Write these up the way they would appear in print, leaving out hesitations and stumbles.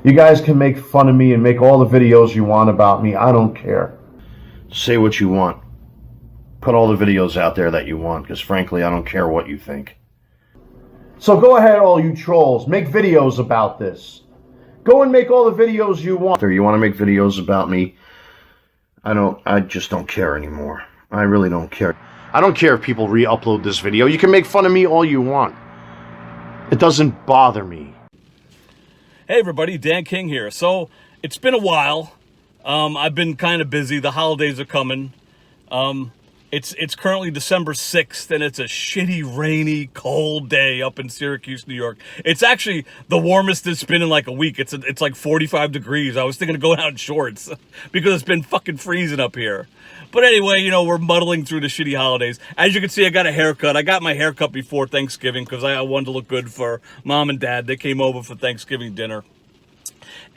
You guys can make fun of me and make all the videos you want about me. I don't care. Say what you want. Put all the videos out there that you want, because frankly, I don't care what you think. So go ahead, all you trolls. Make videos about this. Go and make all the videos you want. Or you want to make videos about me? I just don't care anymore. I really don't care. I don't care if people re-upload this video. You can make fun of me all you want. It doesn't bother me. Hey everybody, Dan King here. So, it's been a while. I've been kind of busy. The holidays are coming. It's currently December 6th, and it's a shitty, rainy, cold day up in Syracuse, New York. It's actually the warmest it's been in like a week. It's like 45 degrees. I was thinking of going out in shorts because it's been fucking freezing up here. But anyway, you know, we're muddling through the shitty holidays. As you can see, I got a haircut. I got my haircut before Thanksgiving because I wanted to look good for Mom and Dad. They came over for Thanksgiving dinner.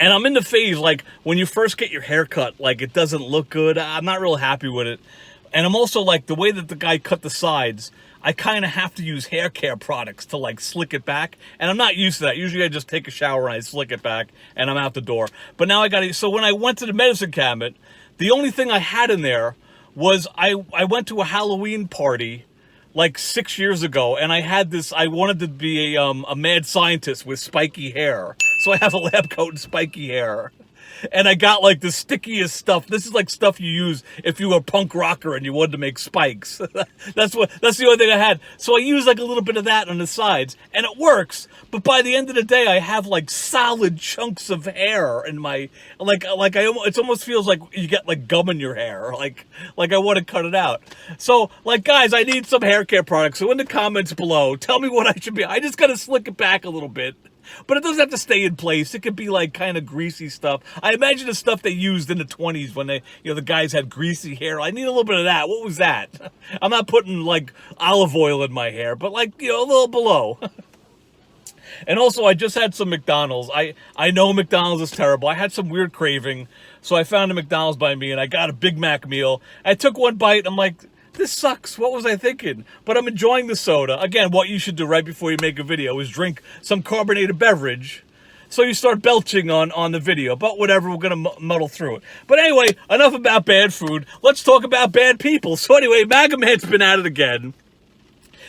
And I'm in the phase, like, when you first get your haircut, like, it doesn't look good. I'm not real happy with it. And I'm also, like, the way that the guy cut the sides, I kind of have to use hair care products to, like, slick it back. And I'm not used to that. Usually I just take a shower and I slick it back and I'm out the door. But now I got to, so when I went to the medicine cabinet, the only thing I had in there was I went to a Halloween party like 6 years ago, and I had this, I wanted to be a mad scientist with spiky hair. So I have a lab coat and spiky hair. And I got like the stickiest stuff. This is like stuff you use if you were a punk rocker and you wanted to make spikes. That's the only thing I had. So I used like a little bit of that on the sides, and it works. But by the end of the day, I have like solid chunks of hair in my, it almost feels like you get like gum in your hair. Like I want to cut it out. So like, guys, I need some hair care products. So in the comments below, tell me what I should be. I just got to slick it back a little bit. But it doesn't have to stay in place. It could be like kind of greasy stuff. I imagine the stuff they used in the 20s when they, you know, the guys had greasy hair. I need a little bit of that. What was that? I'm not putting like olive oil in my hair, but like, you know, a little below. And also, I just had some McDonald's. I know McDonald's is terrible. I had some weird craving, so I found a McDonald's by me, and I got a Big Mac meal. I took one bite, and I'm like, this sucks. What was I thinking? But I'm enjoying the soda. Again, what you should do right before you make a video is drink some carbonated beverage so you start belching on the video. But whatever, we're going to muddle through it. But anyway, enough about bad food. Let's talk about bad people. So anyway, Maga Man's been at it again.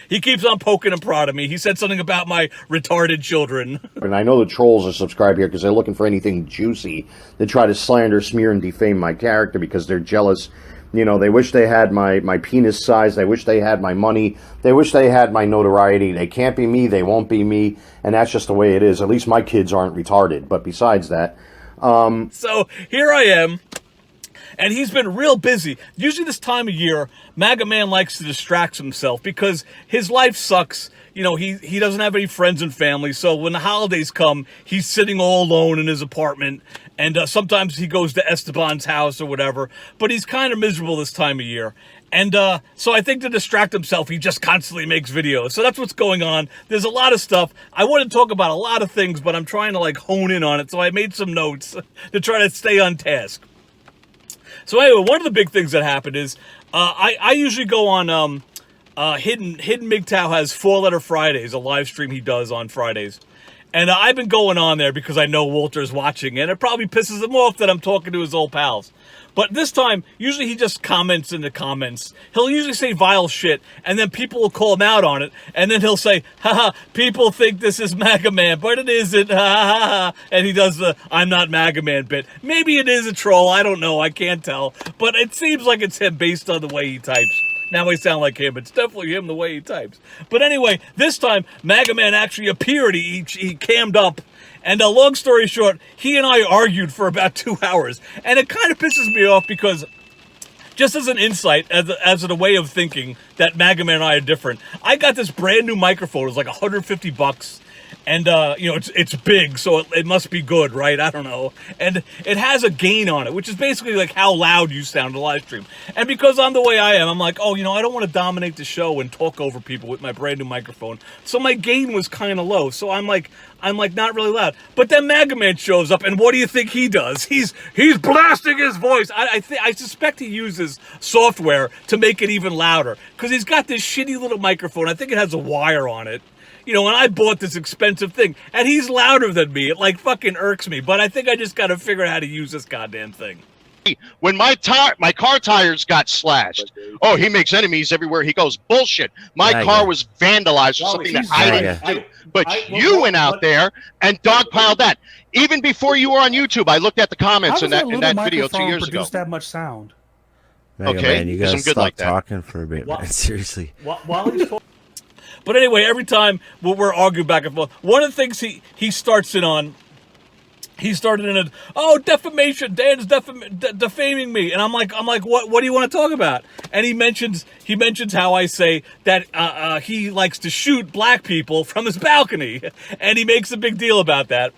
He keeps on poking and prodding me. He said something about my retarded children. And I know the trolls are subscribed here because they're looking for anything juicy to try to slander, smear, and defame my character because they're jealous. You know, they wish they had my penis size. They wish they had my money. They wish they had my notoriety. They can't be me. They won't be me. And that's just the way it is. At least my kids aren't retarded. But besides that... So, here I am. And he's been real busy. Usually this time of year, Maga Man likes to distract himself because his life sucks. You know, he doesn't have any friends and family. So when the holidays come, he's sitting all alone in his apartment. And sometimes he goes to Esteban's house or whatever. But he's kind of miserable this time of year. And so I think to distract himself, he just constantly makes videos. So that's what's going on. There's a lot of stuff. I want to talk about a lot of things, but I'm trying to like hone in on it. So I made some notes to try to stay on task. So anyway, one of the big things that happened is I usually go on Hidden MGTOW has 4-letter Fridays, a live stream he does on Fridays. And I've been going on there because I know Walter's watching, and it probably pisses him off that I'm talking to his old pals. But this time, usually he just comments in the comments. He'll usually say vile shit, and then people will call him out on it, and then he'll say, haha, people think this is Maga Man, but it isn't, ha ha ha. And he does the I'm not Maga Man bit. Maybe it is a troll, I don't know, I can't tell. But it seems like it's him based on the way he types. Now I sound like him. It's definitely him the way he types. But anyway, this time, Maga Man actually appeared. He cammed up. And long story short, he and I argued for about 2 hours. And it kind of pisses me off because, just as an insight, as a way of thinking that Maga Man and I are different, I got this brand new microphone. It was like $150. And, you know, it's big, so it must be good, right? I don't know. And it has a gain on it, which is basically like how loud you sound in a live stream. And because I'm the way I am, I'm like, oh, you know, I don't want to dominate the show and talk over people with my brand new microphone. So my gain was kind of low. So I'm like not really loud. But then Maga Man shows up, and what do you think he does? He's blasting his voice. I suspect he uses software to make it even louder. Because he's got this shitty little microphone. I think it has a wire on it. you know, and I bought this expensive thing, and he's louder than me. It like fucking irks me, but I think I just got to figure out how to use this goddamn thing. When my car tires got slashed, oh, he makes enemies everywhere he goes. Bullshit. My car was vandalized for something that I didn't do. But you went out there and dogpiled that. Even before you were on YouTube, I looked at the comments in that video 2 years ago. Produce that much sound? Mega Okay, Man, you 'cause gotta I'm good stop like that. talking for a bit, man. Seriously. While he's talking. But anyway, every time we're arguing back and forth, one of the things he starts it on. He started in a defamation. Dan's defaming me, and I'm like, what do you want to talk about? And he mentions how I say that he likes to shoot black people from his balcony, and he makes a big deal about that.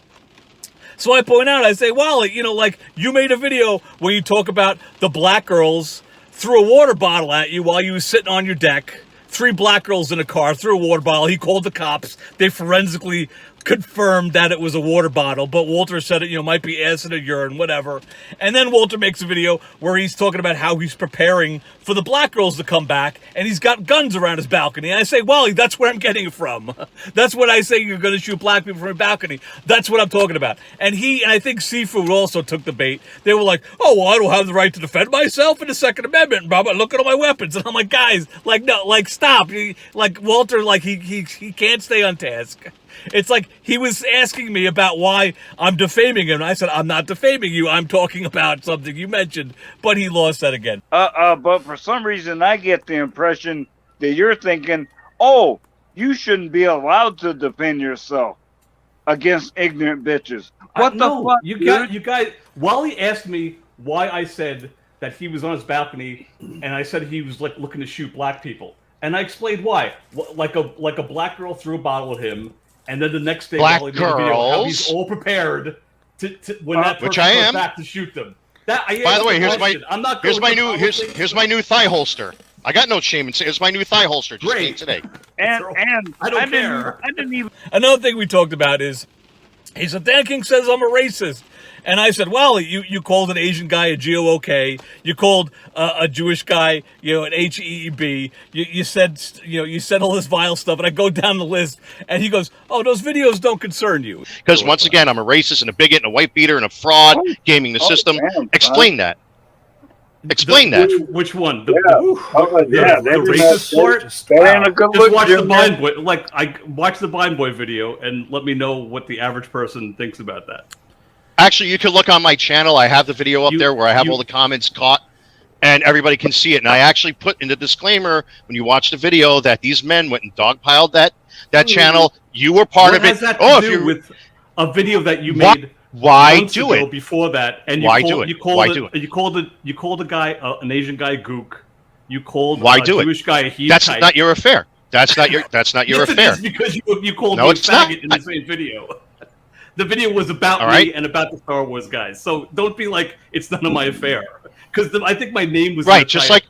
So I point out, I say, well, you know, like you made a video where you talk about the black girls threw a water bottle at you while you were sitting on your deck. 3 black girls in a car threw a water bottle. He called the cops. They forensically confirmed that it was a water bottle, but Walter said it, you know, might be acid or urine, whatever. And then Walter makes a video where he's talking about how he's preparing for the black girls to come back, and he's got guns around his balcony. And I say, Wally, that's where I'm getting it from. That's what I say, you're going to shoot black people from a balcony. That's what I'm talking about. And I think Seafood also took the bait. They were like, oh, well, I don't have the right to defend myself in the Second Amendment, blah, blah, look at all my weapons. And I'm like, guys, like, no, like, stop. Like, Walter, like, he can't stay on task. It's like he was asking me about why I'm defaming him. And I said, I'm not defaming you. I'm talking about something you mentioned. But he lost that again. But for some reason, I get the impression that you're thinking, oh, you shouldn't be allowed to defend yourself against ignorant bitches. What the fuck? You guys, Wally asked me why I said that he was on his balcony, and I said he was like looking to shoot black people. And I explained why. Like a black girl threw a bottle at him. And then the next day, black Wally made a video how he's girls, all prepared to when that person comes back to shoot them. By the way, here's my new thigh holster. I got no shame in saying here's my new thigh holster. Just came today. And I don't care. I didn't even. Another thing we talked about is he said Dan King says I'm a racist. And I said, well, you called an Asian guy a GOOK. You called a Jewish guy, you know, an HEEB. You said all this vile stuff. And I go down the list, and he goes, oh, those videos don't concern you. Because once again, I'm a racist and a bigot and a white beater and a fraud, gaming the system. Damn, explain that. Explain that. Which one? The racist part? That ain't a good Just look, watch Jim. the Blind Boy. Like, I watch the Blind Boy video and let me know what the average person thinks about that. Actually, you can look on my channel. I have the video up there where I have all the comments caught, and everybody can see it. And I actually put in the disclaimer when you watch the video that these men went and dogpiled that channel. You were part of it. What has that to do with a video that you made? Why do it before that? And why do it? You called a guy, an Asian guy, gook. You called a Jewish guy a he. That's not your affair. That's not your affair. It's because you called no, me a it's not. faggot in the same video. The video was about me and about the Star Wars guys. So don't be like it's none of my affair. Because I think my name was right. Just like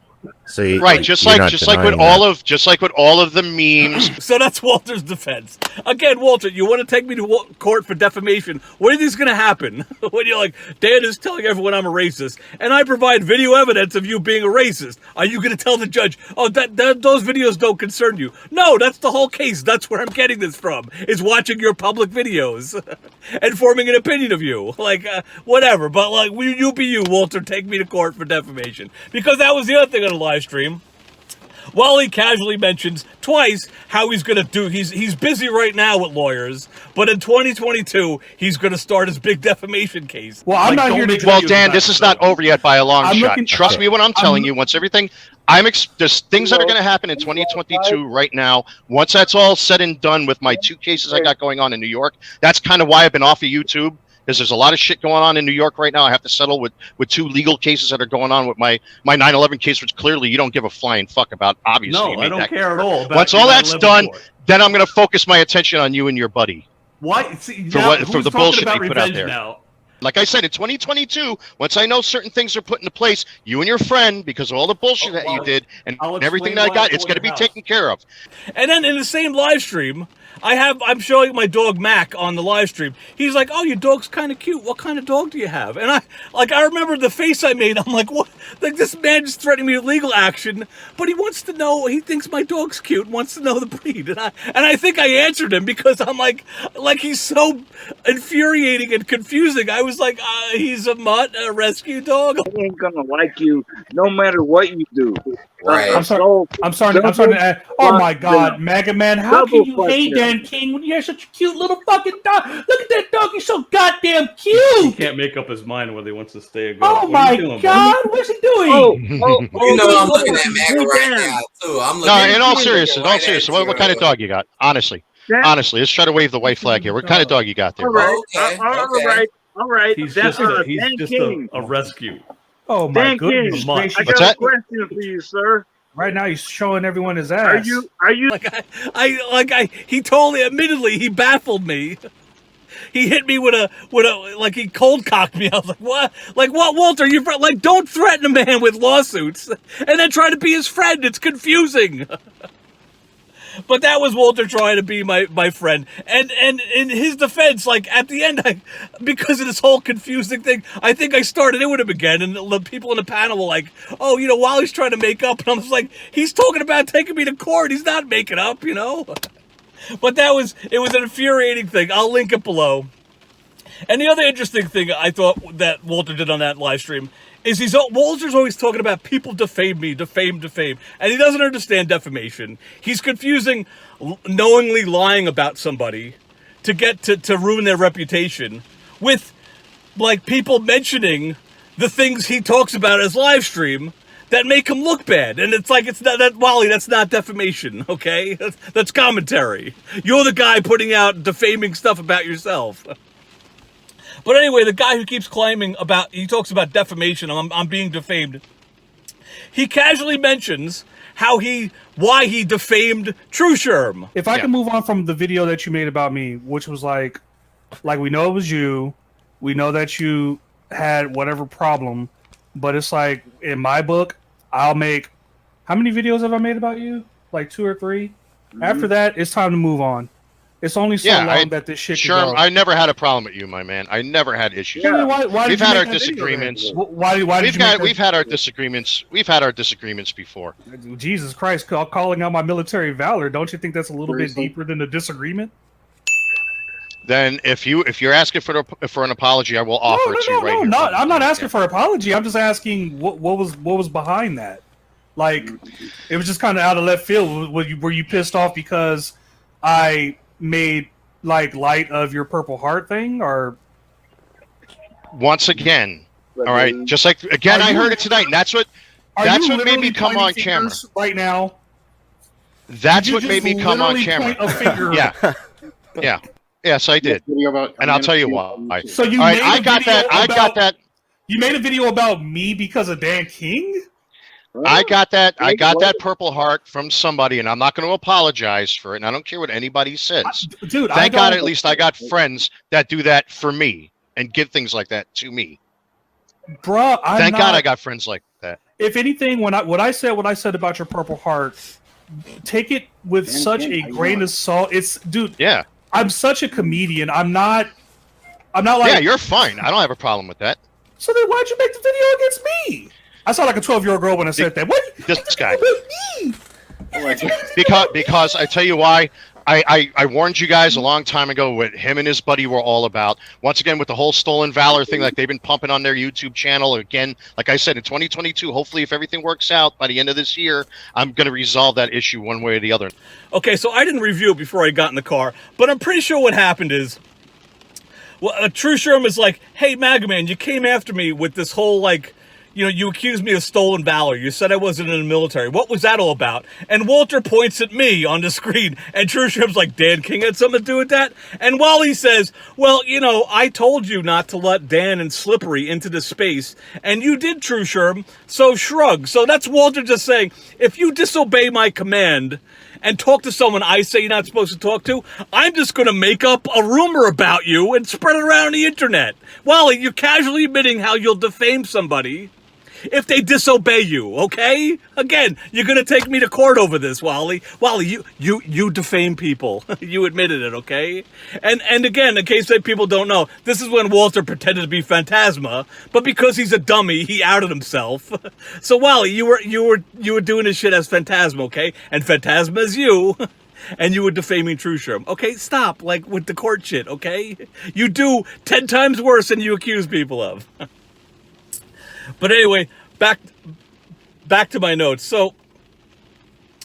So you, right, just like with all of the memes. So that's Walter's defense. Again, Walter, you want to take me to court for defamation? What do you think is going to happen when you're like, Dan is telling everyone I'm a racist, and I provide video evidence of you being a racist? Are you going to tell the judge, oh, that those videos don't concern you? No, that's the whole case. That's where I'm getting this from, is watching your public videos and forming an opinion of you. Like, whatever. But, like, you be you, Walter, take me to court for defamation. Because that was the other thing on the live stream. Wally casually mentions twice how he's going to do, he's busy right now with lawyers, but in 2022, he's going to start his big defamation case. Well, I'm not here to Well, Dan, this is not over yet by a long shot. Trust me when I'm telling you, once everything, there's things that are going to happen in 2022 right now. Once that's all said and done with my 2 cases I got going on in New York, that's kind of why I've been off of YouTube. Because there's a lot of shit going on in New York right now. I have to settle with 2 legal cases that are going on with my 9/11 case, which clearly you don't give a flying fuck about. Obviously, no, I don't care at all. Once all that's done, then I'm going to focus my attention on you and your buddy. Why? See, for the bullshit you put out there. Now? Like I said, in 2022, once I know certain things are put into place, you and your friend, because of all the bullshit that you did and everything that I got, it's going to be taken care of. And then in the same live stream, I'm showing my dog Mac on the live stream. He's like, "Oh, your dog's kind of cute. What kind of dog do you have?" And I remember the face I made. I'm like, "What? Like this man just threatening me with legal action, but he wants to know. He thinks my dog's cute. Wants to know the breed." And I think I answered him because I'm like he's so infuriating and confusing. I was like, "He's a mutt, a rescue dog. He ain't gonna like you no matter what you do." Right. I'm sorry to add. Oh my God, Maga Man, how can you hate Dan King when you have such a cute little fucking dog? Look at that dog, he's so goddamn He cute. can't make up his mind whether he wants to stay or go." Oh my God, what's he doing? You know I'm looking at Maga right now too. I'm looking. No, in all looking seriousness, right at what kind of you. dog you got? Honestly, let's try to wave the white flag here. What kind of dog you got there? All right, Okay. all right. He's That's just Dan King. a rescue. Oh my Dan King, goodness I gracious. What's got that? a question for you, sir. Right now he's showing everyone his ass. Are you? He totally, admittedly, he baffled me. He hit me with a like he cold cocked me. I was like, what? Like what, Walter? You like don't threaten a man with lawsuits and then try to be his friend. It's confusing. But that was Walter trying to be my friend. And in his defense, like at the end, because of this whole confusing thing, I think I started it with him again. And the people in the panel were like, "Oh, you know, Wally's trying to make up." And I was like, "He's talking about taking me to court. He's not making up, you know." But it was an infuriating thing. I'll link it below. And the other interesting thing I thought that Walter did on that live stream is Walter's always talking about people defame me, defame, and he doesn't understand defamation. He's confusing knowingly lying about somebody to get to ruin their reputation with like people mentioning the things he talks about as live stream that make him look bad. And it's like, it's not that, Wally, that's not defamation, okay? That's commentary. You're the guy putting out defaming stuff about yourself. But anyway, the guy who keeps claiming he talks about defamation, I'm being defamed. He casually mentions why he defamed Trusherm. If I can move on from the video that you made about me, which was like we know it was you, we know that you had whatever problem, but it's like in my book, I'll make. How many videos have I made about you? Like 2 or 3. Mm-hmm. After that, it's time to move on. It's only so long that this shit can go. I never had a problem with you, my man. I never had issues. Yeah. Why we've had our disagreements. We've had our disagreements. We've had our disagreements before. Jesus Christ, calling out my military valor. Don't you think that's a little bit deeper than a disagreement? Then if you're asking for an apology, I will offer it to you right here. No, I'm not asking for an apology. I'm just asking what was behind that. Like, it was just kind of out of left field. Were you pissed off because I made like light of your Purple Heart thing, or once again? All right, just like again, I heard it tonight, and that's what made me come on camera right now. That's what made me come on camera. Yeah. Yes, I did, and I'll tell you why. So you made I got that. You made a video about me because of Dan King? I got that Purple Heart from somebody, and I'm not going to apologize for it, and I don't care what anybody says. Dude, thank God at least I got friends that do that for me and give things like that to me. Bruh, thank God I got friends like that. If anything, when I said about your Purple Heart, take it with such a grain of salt. Yeah. I'm such a comedian. I'm not like. Yeah, you're fine. I don't have a problem with that. So then why'd you make the video against me? I sound like a 12-year-old girl when I said that. What? This guy. because I tell you why. I warned you guys a long time ago what him and his buddy were all about. Once again, with the whole stolen valor thing, like they've been pumping on their YouTube channel. Again, like I said, in 2022, hopefully, if everything works out by the end of this year, I'm going to resolve that issue one way or the other. Okay, so I didn't review it before I got in the car, but I'm pretty sure what happened is, Trusherm is like, "Hey, Maga Man, you came after me with this whole, like, you know, you accused me of stolen valor. You said I wasn't in the military. What was that all about?" And Walter points at me on the screen, and Trusherm's like, "Dan King had something to do with that?" And Wally says, "Well, you know, I told you not to let Dan and Slippery into the space, and you did, Trusherm, so shrug." So that's Walter just saying, if you disobey my command and talk to someone I say you're not supposed to talk to, I'm just going to make up a rumor about you and spread it around the internet. Wally, you're casually admitting how you'll defame somebody. if they disobey you, okay? Again, you're gonna take me to court over this, Wally. Wally, you defame people. You admitted it, okay? And again, in case that people don't know, this is when Walter pretended to be Fantasma, but because he's a dummy, he outed himself. So Wally, you were doing this shit as Fantasma, okay? And Fantasma is you. And you were defaming Trusham. Okay, stop, like, with the court shit, okay? You do 10 times worse than you accuse people of. But anyway, back to my notes. So,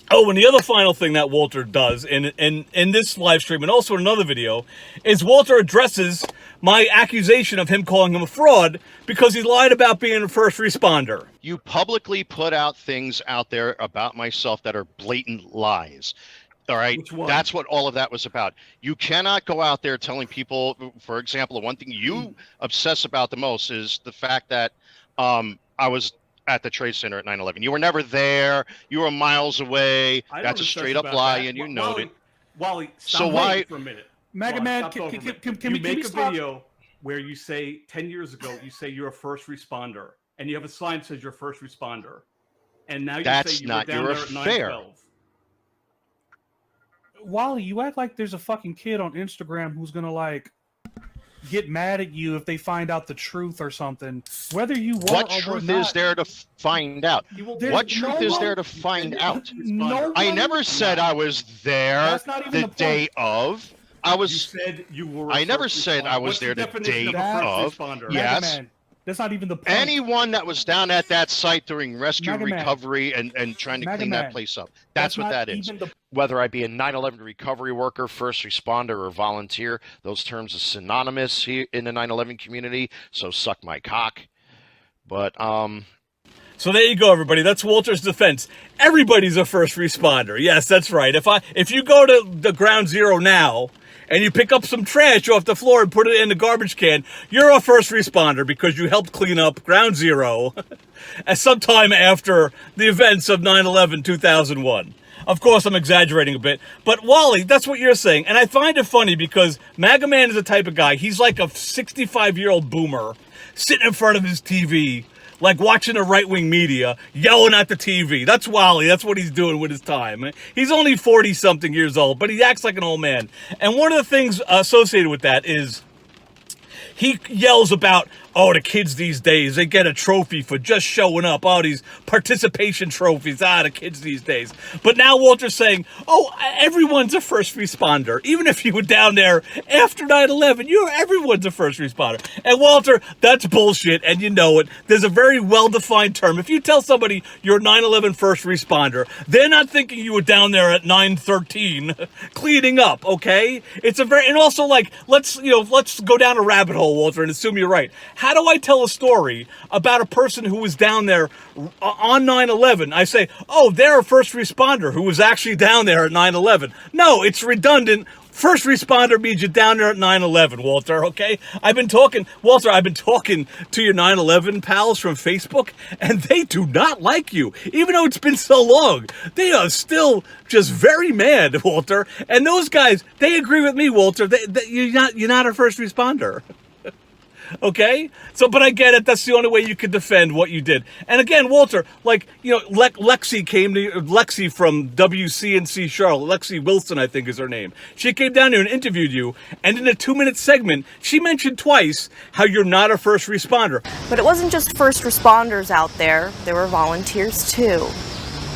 and the other final thing that Walter does in this live stream, and also in another video, is Walter addresses my accusation of him calling him a fraud because he lied about being a first responder. You publicly put out things out there about myself that are blatant lies. All right, that's what all of that was about. You cannot go out there telling people, for example, the one thing you obsess about the most is the fact that I was at the Trade Center at 9/11. You were never there. You were miles away. That's a straight up lie, and you know it. Wally, stop so why? For a minute. Maga Man, can you make a video where you say 10 years ago you say you're a first responder, and you have a sign that says you're a first responder, and now you say you were down there at 9/12. Wally, you act like there's a fucking kid on Instagram who's gonna like get mad at you if they find out the truth or something. Whether you were what or truth not, is there to find out? What truth is there to find out? I never said I was there the day of. I was. You said you were. I never said I was there the day of. Yes. That's not even the point. Anyone that was down at that site during rescue, Maga Man. recovery, and trying to Maga clean Man. that place up. That's what that is. Whether I be a 9/11 recovery worker, first responder, or volunteer, those terms are synonymous here in the 9/11 community, so suck my cock. But, So there you go, everybody. That's Walter's defense. Everybody's a first responder. Yes, that's right. If you go to the ground zero now and you pick up some trash off the floor and put it in the garbage can, you're a first responder because you helped clean up ground zero at sometime after the events of 9/11, 2001. Of course, I'm exaggerating a bit, but Wally, that's what you're saying. And I find it funny because Maga Man is the type of guy, he's like a 65-year-old boomer sitting in front of his TV, like watching the right-wing media, yelling at the TV. That's Wally. That's what he's doing with his time. He's only 40-something years old, but he acts like an old man. And one of the things associated with that is he yells about, oh, the kids these days, they get a trophy for just showing up. Oh, these participation trophies. The kids these days. But now Walter's saying, oh, everyone's a first responder. Even if you were down there after 9/11, everyone's a first responder. And Walter, that's bullshit, and you know it. There's a very well-defined term. If you tell somebody you're a 9/11 first responder, they're not thinking you were down there at 9/13 cleaning up, okay? It's a very, and also, like, let's go down a rabbit hole, Walter, and assume you're right. How do I tell a story about a person who was down there on 9/11? I say, oh, they're a first responder who was actually down there at 9/11. No, it's redundant. First responder means you're down there at 9/11, Walter, okay? Walter, I've been talking to your 9/11 pals from Facebook, and they do not like you. Even though it's been so long, they are still just very mad, Walter. And those guys, they agree with me, Walter. You're not a first responder. Okay? So, but I get it. That's the only way you could defend what you did. And again, Walter, like, Lexi from WCNC Charlotte, Lexi Wilson, I think is her name. She came down here and interviewed you, and in a 2-minute segment, she mentioned twice how you're not a first responder. But it wasn't just first responders out there. There were volunteers, too.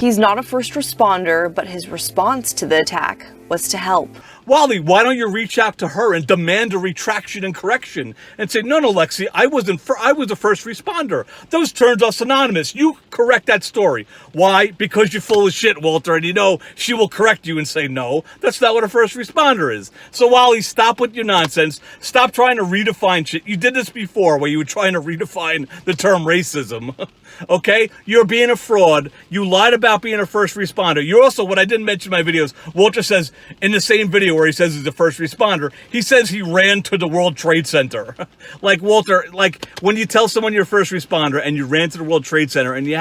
He's not a first responder, but his response to the attack was to help. Wally, why don't you reach out to her and demand a retraction and correction and say, no, Lexi, I was a first responder. Those terms are synonymous. You correct that story. Why? Because you're full of shit, Walter, and you know she will correct you and say, no, that's not what a first responder is. So, Wally, stop with your nonsense. Stop trying to redefine shit. You did this before where you were trying to redefine the term racism. Okay? You're being a fraud. You lied about being a first responder. You also, what I didn't mention in my videos, Walter says in the same video where he says he's a first responder, he says he ran to the World Trade Center. Like, Walter, like, when you tell someone you're a first responder and you ran to the World Trade Center and you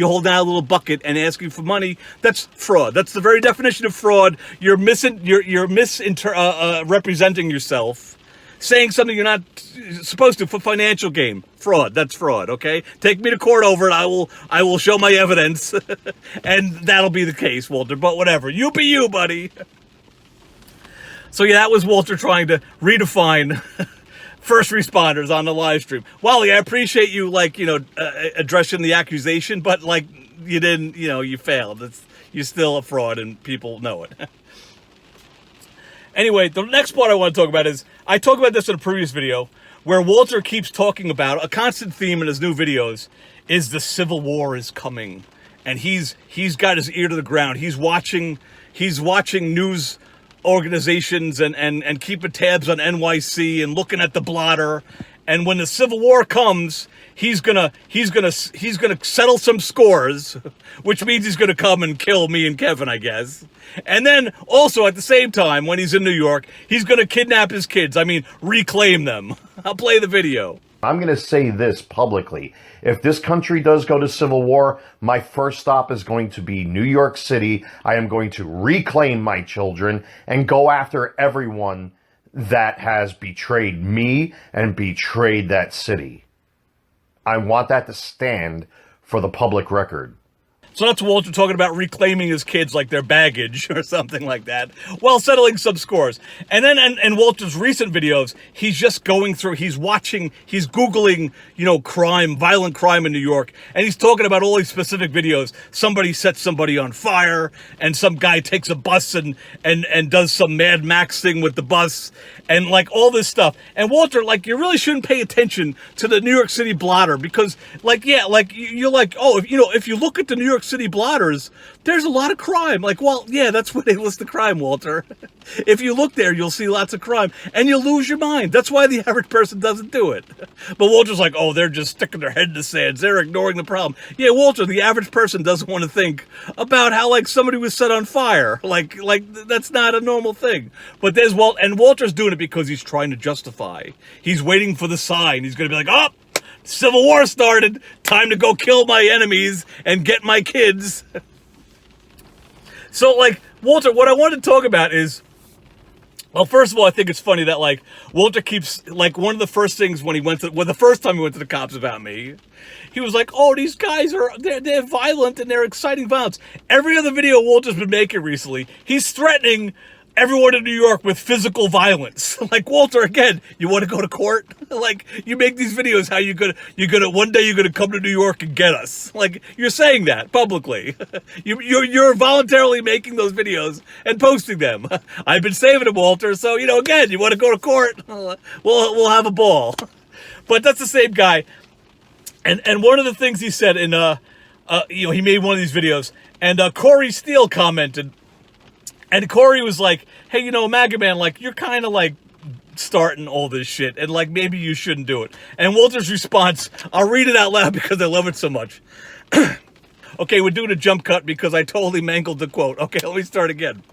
hold out a little bucket and asking for money, that's fraud. That's the very definition of fraud. You're misrepresenting yourself, saying something you're not supposed to for financial gain. Fraud. That's fraud, okay? Take me to court over it. I will show my evidence, and that'll be the case, Walter. But whatever. You be you, buddy. So yeah, that was Walter trying to redefine first responders on the live stream. Wally, I appreciate you, like, addressing the accusation, but, like, you didn't, you failed. You're still a fraud, and people know it. Anyway, the next part I want to talk about is, I talked about this in a previous video, where Walter keeps talking about, a constant theme in his new videos, is the Civil War is coming. And he's got his ear to the ground. He's watching news organizations and keeping tabs on NYC and looking at the blotter. And when the Civil War comes, he's gonna settle some scores, which means he's gonna come and kill me and Kevin, I guess. And then also at the same time, when he's in New York, he's gonna kidnap his kids. I mean, reclaim them. I'll play the video. I'm going to say this publicly. If this country does go to civil war, my first stop is going to be New York City. I am going to reclaim my children and go after everyone that has betrayed me and betrayed that city. I want that to stand for the public record. So that's Walter talking about reclaiming his kids like their baggage or something like that, while settling some scores. And then in Walter's recent videos, he's just going through, he's Googling, crime, violent crime in New York, and he's talking about all these specific videos. Somebody sets somebody on fire, and some guy takes a bus and does some Mad Max thing with the bus, and like all this stuff. And Walter, like, you really shouldn't pay attention to the New York City blotter, because you're like, oh, if you look at the New York City blotters, there's a lot of crime. Like, well, yeah, that's where they list the crime, Walter. If you look there, you'll see lots of crime, and you'll lose your mind. That's why the average person doesn't do it. But Walter's like, oh, they're just sticking their head in the sand. They're ignoring the problem. Yeah, Walter, the average person doesn't want to think about how, like, somebody was set on fire. Like that's not a normal thing. But and Walter's doing it because he's trying to justify. He's waiting for the sign. He's going to be like, oh, Civil War started. Time to go kill my enemies and get my kids. So, like, Walter, what I wanted to talk about is, well, first of all, I think it's funny that, like, Walter keeps, like, one of the first things when the first time he went to the cops about me, he was like, oh, these guys they're violent and they're exciting violence. Every other video Walter's been making recently, he's threatening everyone in New York with physical violence. Like, Walter, again, you want to go to court? Like, you make these videos, how one day you're gonna come to New York and get us. Like, you're saying that publicly. You're voluntarily making those videos and posting them. I've been saving them, Walter. So, again, you want to go to court? We'll have a ball. But that's the same guy. And one of the things he said in he made one of these videos, and Corey Steele commented. And Corey was like, hey, Maga Man, like, you're kind of, like, starting all this shit, and, like, maybe you shouldn't do it. And Walter's response, I'll read it out loud because I love it so much. Okay, we're doing a jump cut because I totally mangled the quote. Okay, let me start again.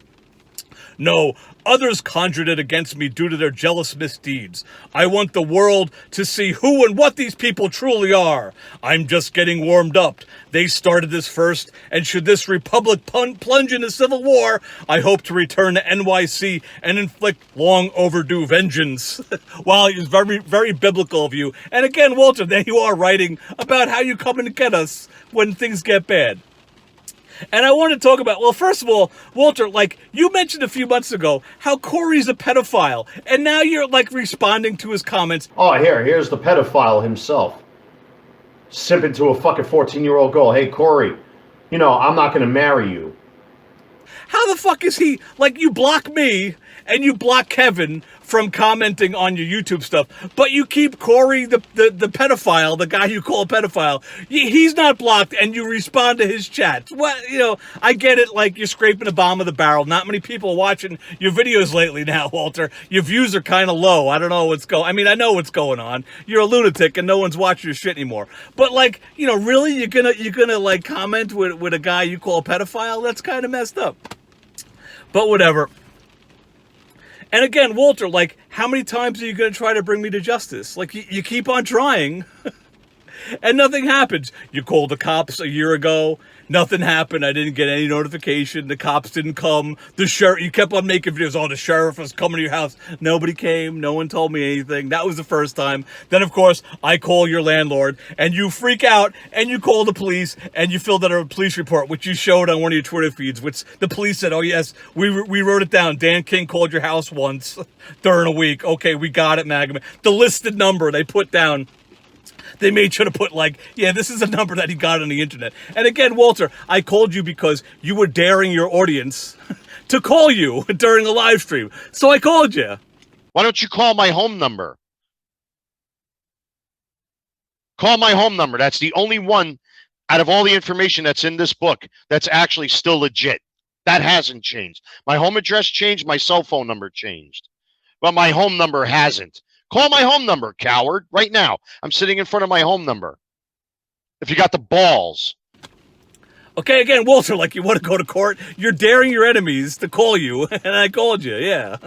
No, others conjured it against me due to their jealous misdeeds. I want the world to see who and what these people truly are. I'm just getting warmed up. They started this first, and should this republic plunge into civil war, I hope to return to NYC and inflict long overdue vengeance. While it is very, very biblical of you. And again, Walter, there you are writing about how you come and get us when things get bad. And I want to talk about, well, first of all, Walter, like, you mentioned a few months ago how Corey's a pedophile, and now you're, like, responding to his comments. Oh, here's the pedophile himself. Simping to a fucking 14-year-old girl. Hey, Corey, I'm not going to marry you. How the fuck is he, like, you block me, and you block Kevin from commenting on your YouTube stuff, but you keep Corey, the pedophile, the guy you call a pedophile, he's not blocked, and you respond to his chats. What, I get it, like, you're scraping the bottom of the barrel. Not many people are watching your videos lately now, Walter. Your views are kind of low. I don't know what's I know what's going on. You're a lunatic, and no one's watching your shit anymore. But, like, really, you're gonna like, comment with a guy you call a pedophile? That's kind of messed up. But whatever. And again, Walter, like, how many times are you going to try to bring me to justice? Like, you keep on trying. And nothing happens. You called the cops a year ago. Nothing happened. I didn't get any notification. The cops didn't come. The sheriff, you kept on making videos. Oh, the sheriff was coming to your house. Nobody came. No one told me anything. That was the first time. Then, of course, I call your landlord and you freak out and you call the police and you filled out a police report, which you showed on one of your Twitter feeds, which the police said, oh, yes, we wrote it down. Dan King called your house once during a week. Okay, we got it, Maga Man. The listed number they put down. They made sure to put like, yeah, this is a number that he got on the internet. And again, Walter, I called you because you were daring your audience to call you during a live stream. So I called you. Why don't you call my home number? Call my home number. That's the only one out of all the information that's in this book that's actually still legit. That hasn't changed. My home address changed. My cell phone number changed. But my home number hasn't. Call my home number, coward, right now. I'm sitting in front of my home number. If you got the balls. Okay, again, Walter, like you want to go to court, you're daring your enemies to call you, and I called you, yeah.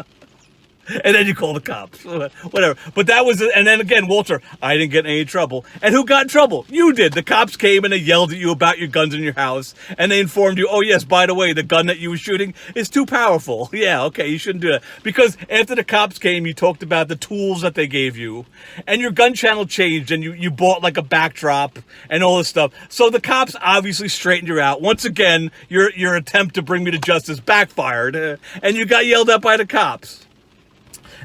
And then you call the cops, whatever. But that was, and then again, Walter, I didn't get in any trouble. And who got in trouble? You did. The cops came and they yelled at you about your guns in your house. And they informed you, oh yes, by the way, the gun that you were shooting is too powerful. Yeah, okay, you shouldn't do that. Because after the cops came, you talked about the tools that they gave you. And your gun channel changed and you bought like a backdrop and all this stuff. So the cops obviously straightened you out. Once again, your attempt to bring me to justice backfired. And you got yelled at by the cops.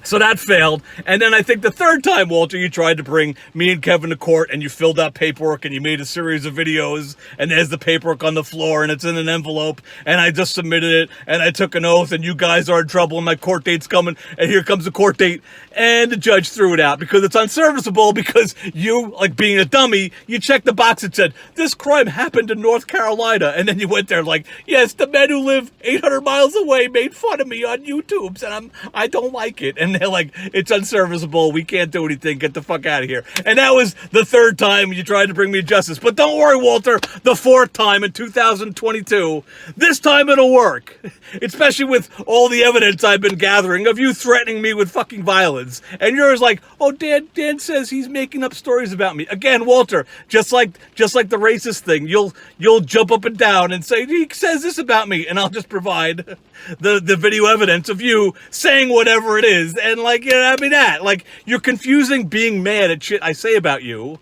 So that failed. And then I think the third time, Walter, you tried to bring me and Kevin to court and you filled out paperwork and you made a series of videos and there's the paperwork on the floor and it's in an envelope and I just submitted it and I took an oath and you guys are in trouble and my court date's coming and here comes the court date and the judge threw it out because it's unserviceable because you, like being a dummy, you checked the box that said, this crime happened in North Carolina. And then you went there like, yes, the men who live 800 miles away made fun of me on YouTube and I don't like it. And they're like, it's unserviceable. We can't do anything. Get the fuck out of here. And that was the third time you tried to bring me to justice. But don't worry, Walter, the fourth time in 2022, this time it'll work. Especially with all the evidence I've been gathering of you threatening me with fucking violence. And yours like, oh, Dan says he's making up stories about me. Again, Walter, just like the racist thing, you'll jump up and down and say, he says this about me. And I'll just provide the video evidence of you saying whatever it is. And like, yeah, I mean that. Like, you're confusing being mad at shit I say about you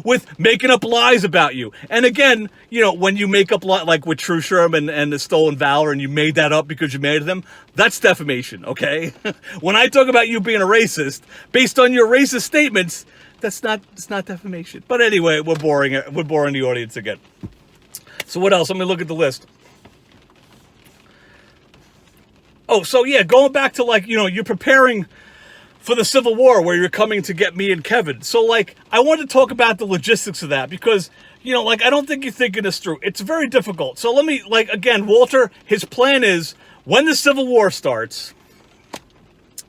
with making up lies about you. And again, you know, when you make up like with True Sherman and the Stolen Valor and you made that up because you made them, that's defamation, okay? When I talk about you being a racist, based on your racist statements, it's not defamation. But anyway, we're boring the audience again. So what else? Let me look at the list. Oh, so yeah, going back to like, you know, you're preparing for the Civil War where you're coming to get me and Kevin. So like, I want to talk about the logistics of that because, you know, like, I don't think you're thinking this through. It's very difficult. So let me, like, again, Walter, his plan is when the Civil War starts,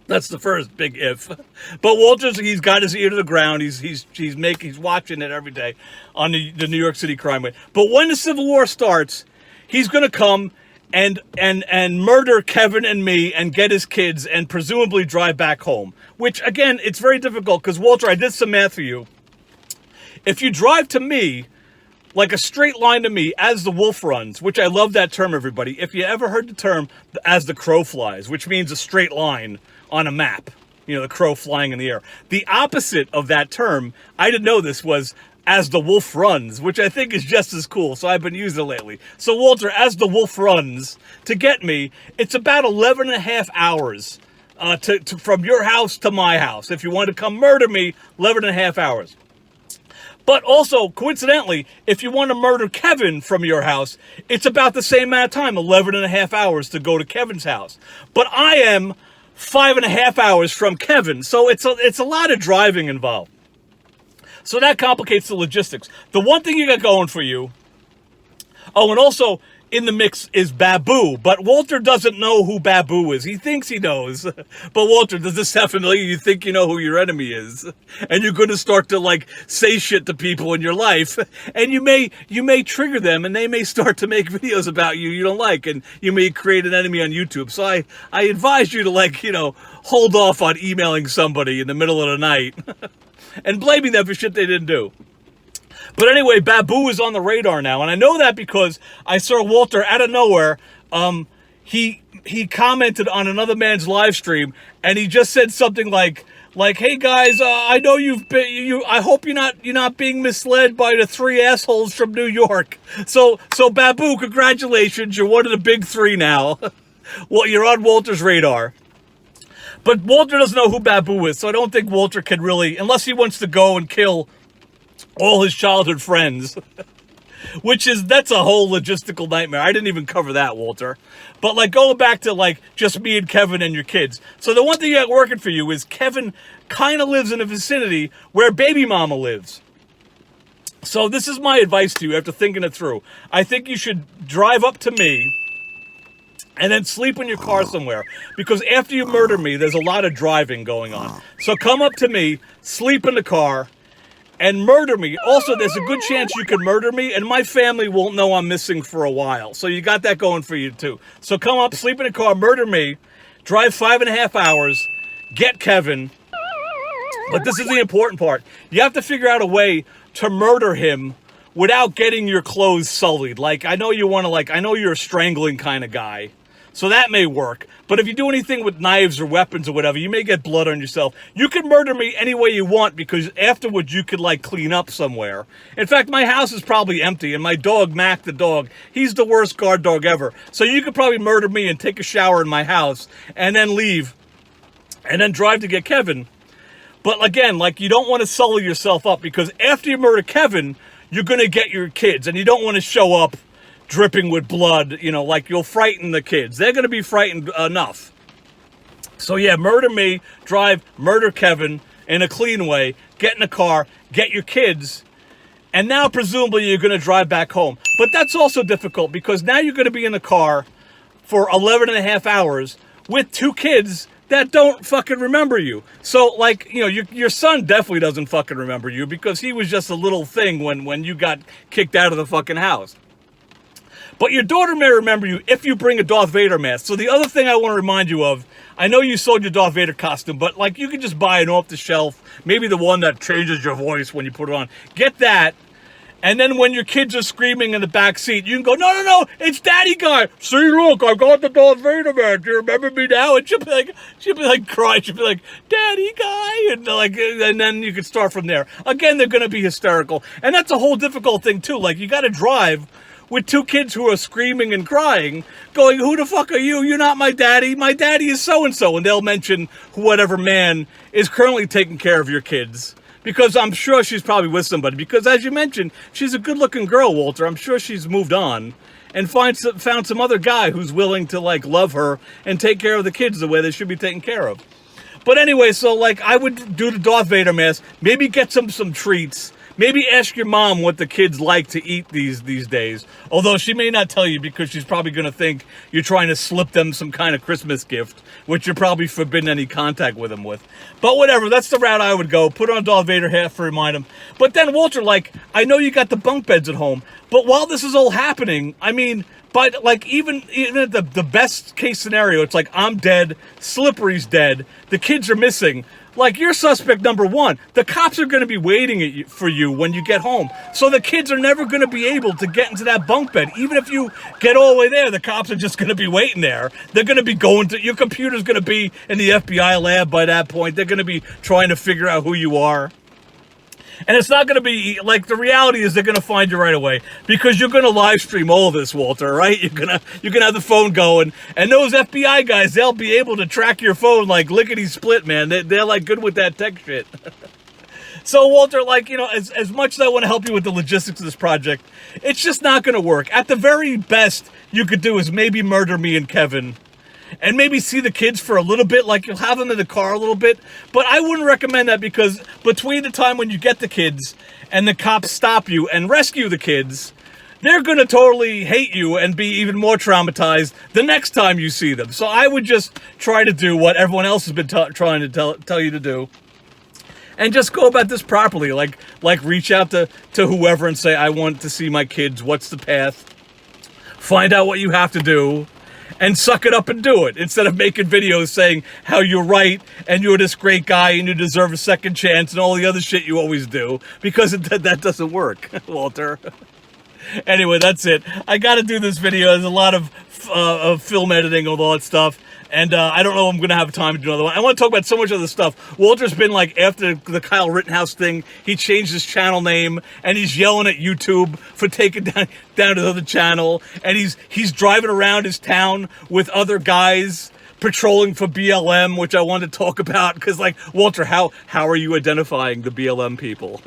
that's the first big if. But Walter's, he's got his ear to the ground. He's watching it every day on the New York City crime rate. But when the Civil War starts, he's going to come and murder Kevin and me and get his kids and presumably drive back home. Which, again, it's very difficult because, Walter, I did some math for you. If you drive to me, like a straight line to me, as the wolf runs, which I love that term, everybody. If you ever heard the term as the crow flies, which means a straight line on a map, you know, the crow flying in the air. The opposite of that term, I didn't know this, was as the wolf runs, which I think is just as cool, so I've been using it lately. So, Walter, as the wolf runs, to get me, it's about 11 and a half hours from your house to my house. If you want to come murder me, 11 and a half hours. But also, coincidentally, if you want to murder Kevin from your house, it's about the same amount of time, 11 and a half hours to go to Kevin's house. But I am 5.5 hours from Kevin, so it's a lot of driving involved. So that complicates the logistics. The one thing you got going for you, oh, and also in the mix is Babu, but Walter doesn't know who Babu is. He thinks he knows. But Walter, does this sound familiar? You think you know who your enemy is. And you're going to start to like say shit to people in your life. And you may trigger them and they may start to make videos about you don't like. And you may create an enemy on YouTube. So I advise you to like, you know, hold off on emailing somebody in the middle of the night and blaming them for shit they didn't do. But anyway, Babu is on the radar now, and I know that because I saw Walter out of nowhere. He commented on another man's live stream, and he just said something like, "Hey guys, I know I hope you're not being misled by the 3 assholes from New York." So Babu, congratulations, you're one of the big 3 now. Well, you're on Walter's radar. But Walter doesn't know who Babu is, so I don't think Walter can really, unless he wants to go and kill all his childhood friends. That's a whole logistical nightmare. I didn't even cover that, Walter. But like going back to like just me and Kevin and your kids. So the one thing you got working for you is Kevin kind of lives in a vicinity where baby mama lives. So this is my advice to you after thinking it through. I think you should drive up to me and then sleep in your car somewhere. Because after you murder me, there's a lot of driving going on. So come up to me, sleep in the car, and murder me. Also, there's a good chance you could murder me, and my family won't know I'm missing for a while. So you got that going for you, too. So come up, sleep in a car, murder me, drive 5.5 hours, get Kevin. But this is the important part. You have to figure out a way to murder him without getting your clothes sullied. Like, I know you want to, I know you're a strangling kind of guy. So that may work. But if you do anything with knives or weapons or whatever, you may get blood on yourself. You can murder me any way you want because afterwards you could, clean up somewhere. In fact, my house is probably empty, and my dog, Mac the dog, he's the worst guard dog ever. So you could probably murder me and take a shower in my house and then leave and then drive to get Kevin. But again, you don't want to sully yourself up because after you murder Kevin, you're going to get your kids, and you don't want to show up dripping with blood, you'll frighten the kids. They're going to be frightened enough. So yeah, murder me, drive, murder Kevin in a clean way, get in a car, get your kids, and now presumably you're going to drive back home. But that's also difficult because now you're going to be in the car for 11.5 hours with 2 kids that don't fucking remember you. So, your son definitely doesn't fucking remember you because he was just a little thing when you got kicked out of the fucking house. But your daughter may remember you if you bring a Darth Vader mask. So the other thing I want to remind you of, I know you sold your Darth Vader costume, but you can just buy it off the shelf. Maybe the one that changes your voice when you put it on. Get that. And then when your kids are screaming in the back seat, you can go, no, it's Daddy Guy. See, look, I got the Darth Vader mask. Do you remember me now? And she'll be crying. She'll be like, Daddy Guy. And then you can start from there. Again, they're going to be hysterical. And that's a whole difficult thing, too. You got to drive with 2 kids who are screaming and crying, going, who the fuck are you? You're not my daddy. My daddy is so-and-so. And they'll mention whatever man is currently taking care of your kids. Because I'm sure she's probably with somebody. Because as you mentioned, she's a good-looking girl, Walter. I'm sure she's moved on and found some other guy who's willing to, love her and take care of the kids the way they should be taken care of. But anyway, so, I would do the Darth Vader mask. Maybe get some treats. Maybe ask your mom what the kids like to eat these days. Although she may not tell you because she's probably going to think you're trying to slip them some kind of Christmas gift, which you're probably forbidden any contact with them with. But whatever, that's the route I would go. Put on a Darth Vader hat to remind him. But then, Walter, I know you got the bunk beds at home, but while this is all happening, but even at the best case scenario, it's I'm dead, Slippery's dead, the kids are missing. You're suspect number 1. The cops are going to be waiting for you when you get home. So the kids are never going to be able to get into that bunk bed. Even if you get all the way there, the cops are just going to be waiting there. They're going to be your computer's going to be in the FBI lab by that point. They're going to be trying to figure out who you are. And it's not going to be, the reality is they're going to find you right away because you're going to live stream all of this, Walter, right? You're going to have the phone going. And those FBI guys, they'll be able to track your phone lickety-split, man. They're, good with that tech shit. So, Walter, as much as I want to help you with the logistics of this project, it's just not going to work. At the very best you could do is maybe murder me and Kevin. And maybe see the kids for a little bit, you'll have them in the car a little bit. But I wouldn't recommend that because between the time when you get the kids and the cops stop you and rescue the kids, they're going to totally hate you and be even more traumatized the next time you see them. So I would just try to do what everyone else has been trying to tell you to do. And just go about this properly. Reach out to whoever and say, I want to see my kids. What's the path? Find out what you have to do. and suck it up and do it instead of making videos saying how you're right and you're this great guy and you deserve a second chance and all the other shit you always do, because that doesn't work, Walter. Anyway, that's it. I got to do this video. There's a lot of film editing, all that stuff. And I don't know if I'm going to have time to do another one. I want to talk about so much other stuff. Walter's been like, after the Kyle Rittenhouse thing, he changed his channel name, and he's yelling at YouTube for taking down his other channel. And he's driving around his town with other guys patrolling for BLM, which I wanted to talk about, because, like, Walter, how are you identifying the BLM people?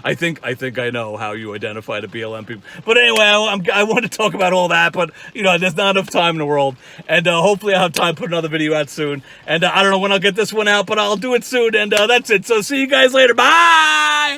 I think I know how you identify the BLM people. But anyway, I want to talk about all that, but, you know, there's not enough time in the world. And hopefully I'll have time to put another video out soon. And I don't know when I'll get this one out, but I'll do it soon. And that's it. So see you guys later. Bye!